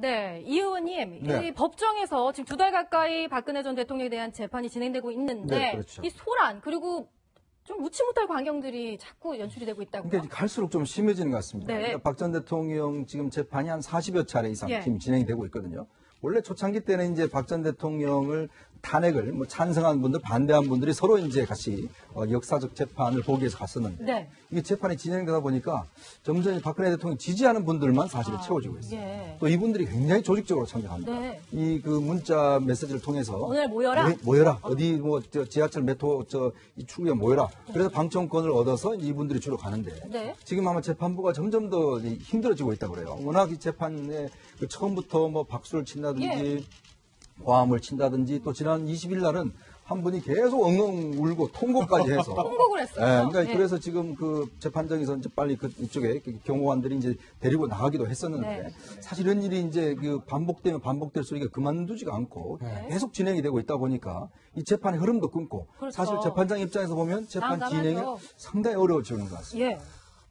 네, 이 의원님, 네. 이 법정에서 지금 2달 가까이 박근혜 전 대통령에 대한 재판이 진행되고 있는데 네, 그렇죠. 이 소란 그리고 좀 묻지 못할 광경들이 자꾸 연출이 되고 있다고요? 그러니까 갈수록 좀 심해지는 것 같습니다. 네. 그러니까 박 전 대통령 지금 재판이 한 40여 차례 이상 예. 지금 진행이 되고 있거든요. 원래 초창기 때는 이제 박 전 대통령을 탄핵을 뭐 찬성한 분들, 반대한 분들이 서로 이제 같이 역사적 재판을 보기 위해서 갔었는데 네. 이게 재판이 진행되다 보니까 점점 박근혜 대통령 지지하는 분들만 사실은 채워지고 있어요. 예. 또 이분들이 굉장히 조직적으로 참여합니다. 네. 이 그 문자 메시지를 통해서 오늘 모여라? 모여라. 어디 뭐 지하철 메트로 이 출구에 모여라. 그래서 방청권을 얻어서 이분들이 주로 가는데 네. 지금 아마 재판부가 점점 더 힘들어지고 있다고 그래요. 워낙 이 재판에 그 처음부터 뭐 박수를 친다든지 고함을 친다든지 또 지난 20일 날은 한 분이 계속 엉엉 울고 통곡까지 해서 통곡을 했어요. 네, 그러니까 네. 그래서 지금 그 재판장에서 이제 빨리 그 이쪽에 경호관들이 이제 데리고 나가기도 했었는데 네. 사실 이런 일이 이제 그 반복되면 반복될수록 이게 그만두지가 않고 계속 진행이 되고 있다 보니까 이 재판의 흐름도 끊고 그렇죠. 사실 재판장 입장에서 보면 재판 난감하죠. 진행이 상당히 어려워지는 것 같습니다. 예.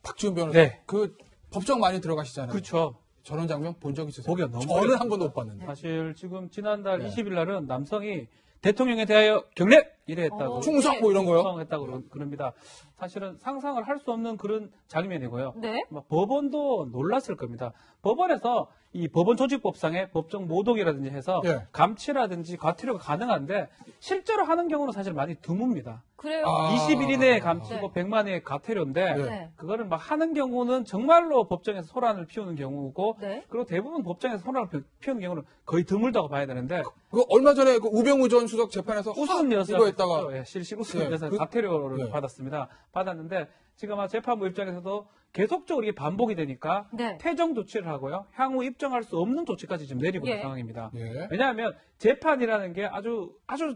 박지훈 변호사, 네. 그 법정 많이 들어가시잖아요. 그렇죠. 저런 장면 본 적 있으세요? 보기가 너무 저는 어려워요. 한 번도 못 봤는데. 사실 지금 지난달 20일 날은 남성이 대통령에 대하여 경례! 이래 했다고. 충성 뭐 이런 거요? 충성했다고 그럽니다. 사실은 상상을 할 수 없는 그런 장면이고요. 네. 법원도 놀랐을 겁니다. 법원에서 이 법원 조직법상의 법정 모독이라든지 해서 예. 감치라든지 과태료가 가능한데 실제로 하는 경우는 사실 많이 드뭅니다. 그래요. 아. 20일 이내에 감치고 네. 100만 원의 과태료인데 네. 그거를 막 하는 경우는 정말로 법정에서 소란을 피우는 경우고 네. 그리고 대부분 법정에서 소란을 피우는 경우는 거의 드물다고 봐야 되는데 그 얼마 전에 그 우병우 전 수석 재판에서 우승 여사 이거 했다가 예, 실실 우승 예, 여사 그- 과태료를 예. 받았습니다. 받았는데 지금 재판부 입장에서도 계속적으로 이게 반복이 되니까 네. 퇴정 조치를 하고요. 향후 입증할 수 없는 조치까지 지금 내리고 있는 예. 상황입니다. 예. 왜냐하면 재판이라는 게 아주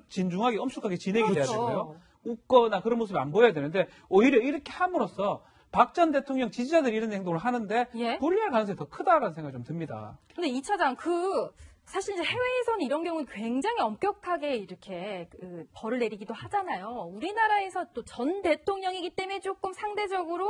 진중하게 엄숙하게 진행이 돼야 그렇죠. 되고요. 웃거나 그런 모습이 안 보여야 되는데 오히려 이렇게 함으로써 박 전 대통령 지지자들이 이런 행동을 하는데 예. 불리할 가능성이 더 크다라는 생각이 좀 듭니다. 근데 이 차장 사실 이제 해외에서는 이런 경우는 굉장히 엄격하게 이렇게 벌을 내리기도 하잖아요. 우리나라에서 또 전 대통령이기 때문에 조금 상대적으로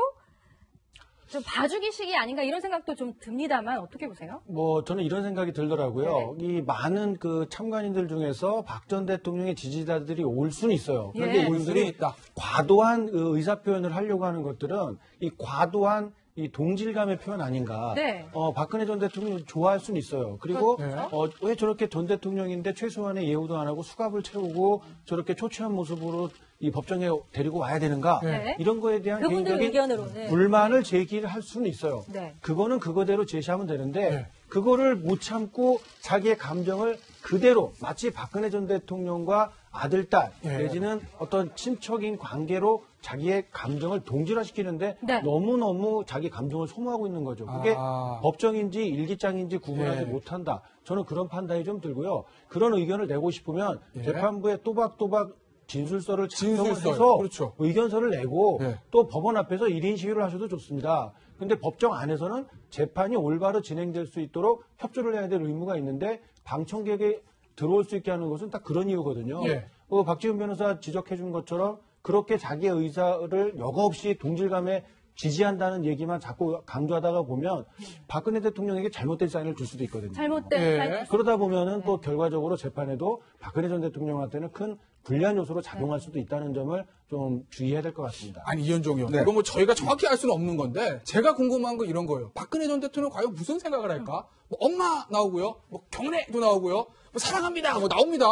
좀 봐주기식이 아닌가 이런 생각도 좀 듭니다만 어떻게 보세요? 뭐 저는 이런 생각이 들더라고요. 이 많은 그 참관인들 중에서 박 전 대통령의 지지자들이 올 수는 있어요. 그런데 예. 이분들이 있다. 과도한 의사 표현을 하려고 하는 것들은 이 과도한 이 동질감의 표현 아닌가. 네. 박근혜 전 대통령 좋아할 수는 있어요. 그리고 그렇죠. 왜 저렇게 전 대통령인데 최소한의 예우도 안 하고 수갑을 채우고 저렇게 초췌한 모습으로 이 법정에 데리고 와야 되는가. 네. 이런 거에 대한 그분들 개인적인 의견으로는. 불만을 제기를 할 수는 있어요. 네. 그거는 그거대로 제시하면 되는데 그거를 못 참고 자기의 감정을 그대로 마치 박근혜 전 대통령과 아들, 딸 내지는 어떤 친척인 관계로 자기의 감정을 동질화시키는데 네. 너무너무 자기 감정을 소모하고 있는 거죠. 그게 법정인지 일기장인지 구분하지 못한다. 저는 그런 판단이 좀 들고요. 그런 의견을 내고 싶으면 재판부에 또박또박 진술서를 작성을 진술서요. 해서 그렇죠. 의견서를 내고 네. 또 법원 앞에서 1인 시위를 하셔도 좋습니다. 근데 법정 안에서는 재판이 올바로 진행될 수 있도록 협조를 해야 될 의무가 있는데 방청객이 들어올 수 있게 하는 것은 딱 그런 이유거든요. 예. 박지훈 변호사 지적해 준 것처럼 그렇게 자기의 의사를 여과 없이 동질감에 지지한다는 얘기만 자꾸 강조하다가 보면 박근혜 대통령에게 잘못된 사인을 줄 수도 있거든요. 잘못된 사인- 그러다 보면은 또 결과적으로 재판에도 박근혜 전 대통령한테는 큰 불리한 요소로 작용할 수도 있다는 점을 좀 주의해야 될 것 같습니다. 아니 이현종 의원, 네. 이거 뭐 저희가 정확히 알 수는 없는 건데 제가 궁금한 건 이런 거예요. 박근혜 전 대통령 과연 무슨 생각을 할까? 뭐 엄마 나오고요, 뭐 경례도 나오고요, 뭐 사랑합니다, 뭐 나옵니다.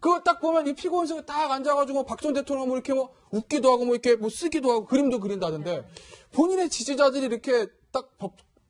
그거 딱 보면 이 피고인석에 딱 앉아가지고 박 전 대통령 뭐 이렇게 뭐 웃기도 하고 뭐 이렇게 뭐 쓰기도 하고 그림도 그린다던데 본인의 지지자들이 이렇게 딱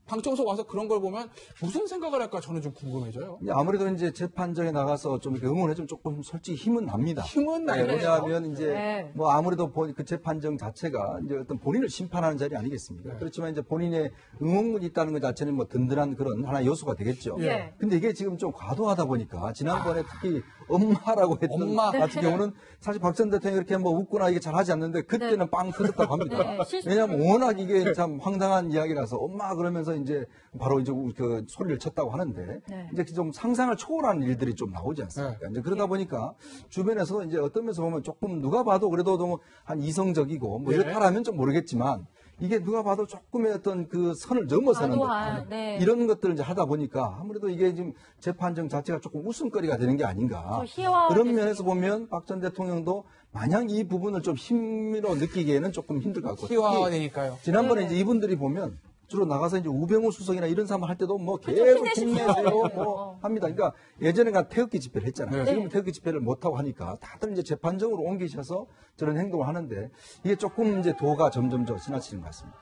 방청석 와서 그런 걸 보면 무슨 생각을 할까 저는 좀 궁금해져요. 아무래도 이제 재판정에 나가서 좀 이렇게 응원해주면 조금 솔직히 힘은 납니다. 힘은 나요. 왜냐하면 이제 네. 뭐 아무래도 그 재판정 자체가 이제 어떤 본인을 심판하는 자리 아니겠습니까? 그렇지만 이제 본인의 응원문이 있다는 것 자체는 뭐 든든한 그런 하나의 요소가 되겠죠. 예. 근데 이게 지금 좀 과도하다 보니까 지난번에 특히 엄마라고 했던 엄마. 같은 경우는 사실 박 전 대통령이 이렇게 뭐 웃거나 이게 잘하지 않는데 그때는 빵 터졌다고 합니다. 네, 실수. 왜냐하면 워낙 이게 참 황당한 이야기라서 엄마 그러면서 이제 바로 이제 그 소리를 쳤다고 하는데 네. 이제 좀 상상을 초월하는 일들이 좀 나오지 않습니까? 이제 그러다 보니까 주변에서 이제 어떤 면에서 보면 조금 누가 봐도 그래도 한 이성적이고 뭐 이렇다라면 좀 모르겠지만 이게 누가 봐도 조금의 어떤 그 선을 넘어서는 과도한, 듯한 네. 이런 것들을 이제 하다 보니까 아무래도 이게 지금 재판정 자체가 조금 웃음거리가 되는 게 아닌가. 희화화될 그런 수 면에서 보면 박 전 대통령도 마냥 이 부분을 좀 힘으로 느끼기에는 조금 힘들 것 같고. 희화되니까요. 지난번에 네. 이제 이분들이 보면 주로 나가서 이제 우병우 수석이나 이런 사람 할 때도 뭐 그렇죠. 계속 힘내십시오. 힘내세요 네. 뭐 합니다. 그러니까 예전에가 태극기 집회를 했잖아요. 네. 지금 태극기 집회를 못 하고 하니까 다들 이제 재판정으로 옮기셔서 저런 행동을 하는데 이게 조금 이제 도가 점점 지나치는 것 같습니다.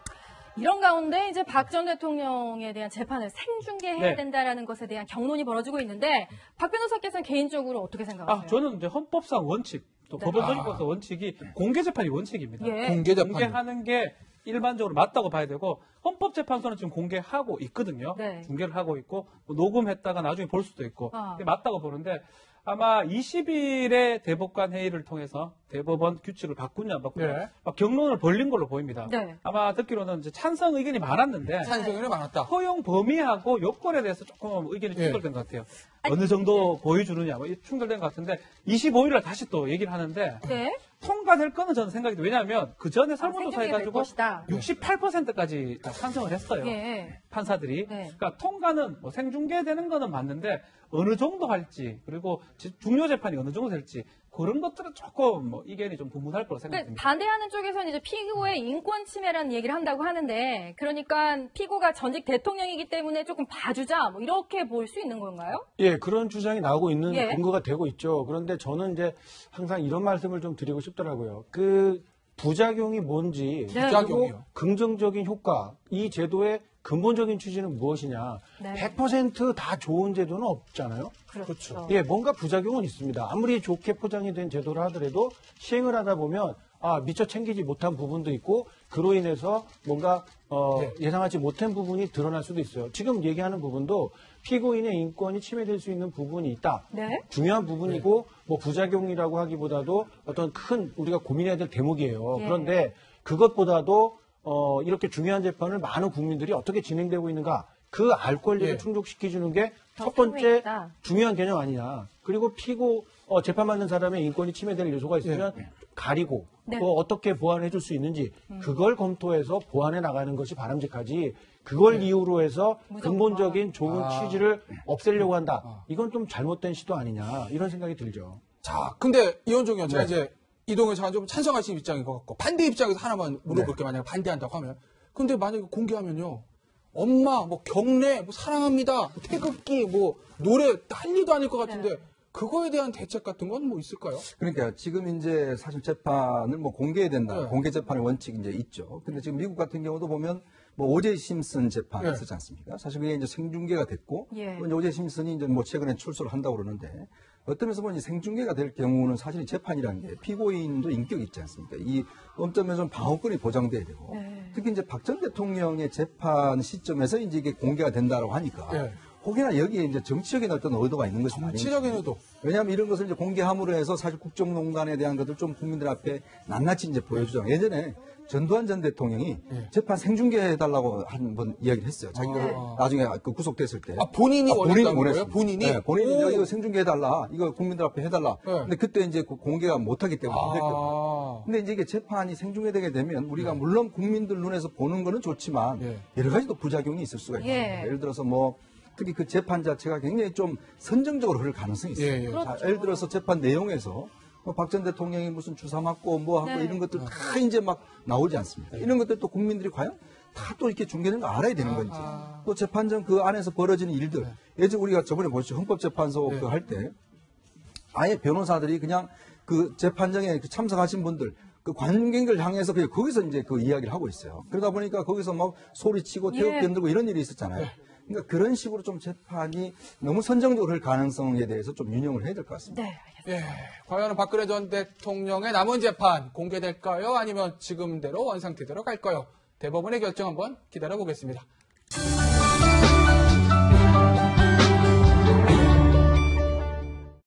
이런 가운데 이제 박 전 대통령에 대한 재판을 생중계해야 네. 된다라는 것에 대한 경론이 벌어지고 있는데 박 변호사께서는 개인적으로 어떻게 생각하세요? 저는 이제 헌법상 원칙, 또 네. 법원 소집법상 원칙이 공개 재판이 원칙입니다. 예. 공개 재판. 공개하는 게 일반적으로 맞다고 봐야 되고 헌법재판소는 지금 공개하고 있거든요. 네. 중계를 하고 있고 뭐 녹음했다가 나중에 볼 수도 있고 아. 그게 맞다고 보는데 아마 20일에 대법관 회의를 통해서 대법원 규칙을 바꾸냐 안 바꾸냐 네. 막 경론을 벌린 걸로 보입니다. 네. 아마 듣기로는 이제 찬성 의견이 많았는데 찬성이 많았다. 허용 범위하고 요건에 대해서 조금 의견이 예. 충돌된 것 같아요. 어느 정도 보여주느냐 뭐 충돌된 것 같은데 25일날 다시 또 얘기를 하는데 네. 통과될 거는 저는 생각이 돼요. 왜냐하면 그 전에 설문조사 생중계가 될 해가지고 것이다. 68%까지 찬성을 했어요. 예. 판사들이. 네. 그러니까 통과는 뭐 생중계되는 거는 맞는데 어느 정도 할지 그리고 중요 재판이 어느 정도 될지 그런 것들은 조금 뭐 의견이 좀 분분할 거로 그러니까 생각됩니다. 반대하는 쪽에서는 이제 피고의 인권 침해라는 얘기를 한다고 하는데 그러니까 피고가 전직 대통령이기 때문에 조금 봐주자 뭐 이렇게 볼 수 있는 건가요? 예, 그런 주장이 나오고 있는 예. 근거가 되고 있죠. 그런데 저는 이제 항상 이런 말씀을 좀 드리고 싶더라고요. 그 부작용이 뭔지, 네. 부작용이요. 그리고 긍정적인 효과, 이 제도의 근본적인 취지는 무엇이냐. 네. 100%다 좋은 제도는 없잖아요. 그렇죠. 예, 뭔가 부작용은 있습니다. 아무리 좋게 포장이 된 제도를 하더라도 시행을 하다 보면 미처 챙기지 못한 부분도 있고 그로 인해서 뭔가 예상하지 못한 부분이 드러날 수도 있어요. 지금 얘기하는 부분도 피고인의 인권이 침해될 수 있는 부분이 있다. 네. 중요한 부분이고 뭐 부작용이라고 하기보다도 어떤 큰 우리가 고민해야 될 대목이에요. 예. 그런데 그것보다도 이렇게 중요한 재판을 많은 국민들이 어떻게 진행되고 있는가 그 알 권리를 예. 충족시켜주는 게 더 첫 번째 필요했다. 중요한 개념 아니냐. 그리고 피고 재판받는 사람의 인권이 침해될 요소가 있으면 가리고 네. 또 어떻게 보완해 줄 수 있는지 그걸 검토해서 보완해 나가는 것이 바람직하지 그걸 이유로 해서 무조건. 근본적인 좋은 취지를 없애려고 한다. 이건 좀 잘못된 시도 아니냐 이런 생각이 들죠. 자, 근데 이현종 의원, 제가 네. 이제 이동현 씨가 좀 찬성하시는 입장인 것 같고, 반대 입장에서 하나만 물어볼게요. 만약에 반대한다고 하면. 근데 만약에 공개하면요. 엄마, 뭐 경례, 뭐 사랑합니다, 뭐 태극기, 뭐 노래 할 일도 아닐 것 같은데, 그거에 대한 대책 같은 건 뭐 있을까요? 그러니까 지금 이제 사실 재판을 뭐 공개해야 된다. 네. 공개 재판의 원칙이 이제 있죠. 근데 지금 미국 같은 경우도 보면 뭐 오제 심슨 재판 네. 있었지 않습니까? 사실 그게 이제 생중계가 됐고 예. 또 이제 오제 심슨이 이제 뭐 최근에 출소를 한다고 그러는데 어떤 면에서 보면 이 생중계가 될 경우는 사실 재판이라는 게 피고인도 인격이 있지 않습니까? 이 엄점에서 방어권이 보장돼야 되고 네. 특히 이제 박 전 대통령의 재판 시점에서 이제 이게 공개가 된다고 하니까 네. 혹여나 여기에 이제 정치적인 어떤 의도가 있는 것이 정치적인 의도. 왜냐하면 이런 것을 이제 공개함으로 해서 사실 국정농단에 대한 것을 좀 국민들 앞에 낱낱이 이제 보여주자. 예전에 전두환 전 대통령이 재판 생중계해달라고 한 번 이야기를 했어요. 자기가 나중에 그 구속됐을 때. 본인이 원했다는 거예요? 원했습니다. 본인이? 네, 본인이 오. 이거 생중계해달라. 이거 국민들 앞에 해달라. 네. 근데 그때 이제 그 공개가 못하기 때문에 안 됐거든요. 아. 근데 이제 이게 재판이 생중계되게 되면 우리가 물론 국민들 눈에서 보는 거는 좋지만 예. 여러 가지 또 부작용이 있을 수가 있습니다. 예. 예를 들어서 뭐 특히 그 재판 자체가 굉장히 좀 선정적으로 흐를 가능성이 있어요. 예, 예. 자, 예를 들어서 재판 내용에서 박 전 대통령이 무슨 주사 맞고 뭐 하고 네. 이런 것들 다 이제 막 나오지 않습니까? 이런 것들 또 국민들이 과연 다 또 이렇게 중계되는 거 알아야 되는 건지 또 재판정 그 안에서 벌어지는 일들 예전 우리가 저번에 보셨죠 헌법재판소 그 할 때 아예 변호사들이 그냥 그 재판정에 그 참석하신 분들 그 관객을 향해서 그냥 거기서 이제 그 이야기를 하고 있어요. 그러다 보니까 거기서 막 소리치고 태극기 예. 흔들고 이런 일이 있었잖아요. 그러니까 그런 식으로 좀 재판이 너무 선정적으로 할 가능성에 대해서 좀 윤영을 해야 될 것 같습니다. 네, 알겠습니다. 예. 과연 박근혜 전 대통령의 남은 재판 공개될까요? 아니면 지금대로 원상태대로 갈까요? 대법원의 결정 한번 기다려보겠습니다.